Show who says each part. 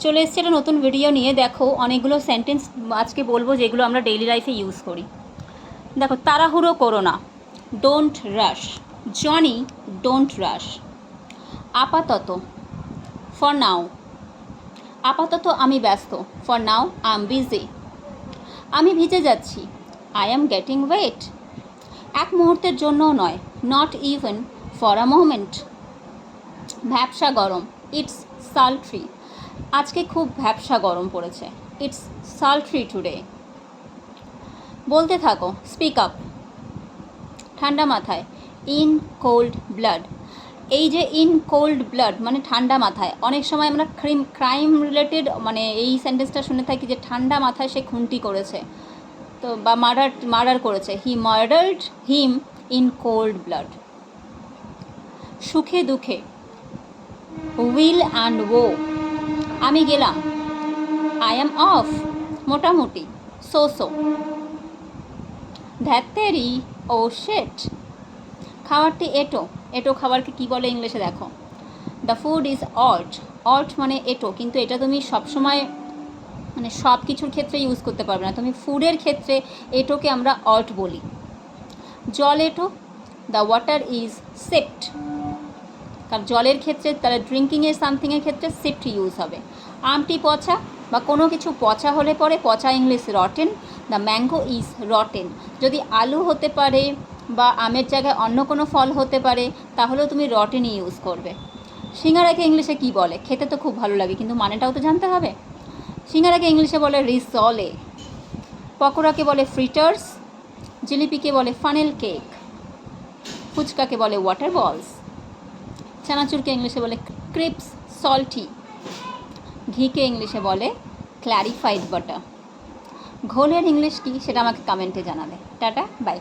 Speaker 1: চলে এসেছে একটা নতুন ভিডিও নিয়ে। দেখো অনেকগুলো সেন্টেন্স আজকে বলবো যেগুলো আমরা ডেইলি লাইফে ইউজ করি। দেখো, তাড়াহুড়ো করো না, ডোন্ট রাশ। জনি, ডোন্ট রাশ। আপাতত, ফর নাও। আপাতত আমি ব্যস্ত, for now I am busy. আমি ভিজে যাচ্ছি, আই অ্যাম গেটিং ওয়েট। এক মুহূর্তের জন্যও নয়, not even for a moment. ভ্যাপসা গরম, ইটস সালট্রি। আজকে খুব ভ্যাপসা গরম পড়েছে, ইটস সালট্রি টুডে। বলতে থাকো, স্পিক আপ। ঠান্ডা মাথায়, ইন কোল্ড ব্লাড। এই যে ইন কোল্ড ব্লাড মানে ঠান্ডা মাথায়, অনেক সময় আমরা ক্রাইম রিলেটেড মানে এই সেন্টেন্সটা শুনে থাকি যে ঠান্ডা মাথায় সে খুনটি করেছে, তো বা মার্ডার করেছে। He murdered him in cold blood. সুখে দুঃখে, উইল অ্যান্ড ও। আমি গেলাম, আই অ্যাম অফ। মোটামুটি, সো সো। ধ্যাত্তেরি, ও শেট। খাবারটি এটো। এটো খাবারকে কী বলে ইংলিশে দেখো। দ্য ফুড ইজ অল্ট। অল্ট মানে এটো, কিন্তু এটা তুমি সবসময় মানে সব কিছুর ক্ষেত্রে ইউজ করতে পারবে না। তুমি ফুডের ক্ষেত্রে এটোকে আমরা অল্ট বলি। জল এটো, দ্য ওয়াটার ইজ সিপড। কারণ জলের ক্ষেত্রে তাহলে ড্রিঙ্কিংয়ের সামথিংয়ের ক্ষেত্রে সিপড ইউজ হবে। আমটি পচা বা কোনো কিছু পচা হলে পরে পচা English rotten. The mango is rotten. যদি আলু হতে পারে বা আমের জায়গায় অন্য কোনো ফল হতে পারে, তাহলেও তুমি রটেনই ইউজ করবে। সিঙ্গারাকে ইংলিশে কী বলে? খেতে তো খুব ভালো লাগে, কিন্তু মানেটাও তো জানতে হবে। সিঙ্গারাকে ইংলিশে বলে রিসলে। পকোড়াকে বলে ফ্রিটার্স। জিলিপিকে বলে ফানেল কেক। ফুচকাকে বলে ওয়াটার বলস। চানাচুরকে ইংলিশে বলে ক্রিপস সল্টি। ঘিকে ইংলিশে বলে ক্ল্যারিফাইড বাটার। ঘোলের ইংলিশ কী সেটা আমাকে কমেন্টে জানাবে। Ta ta, by.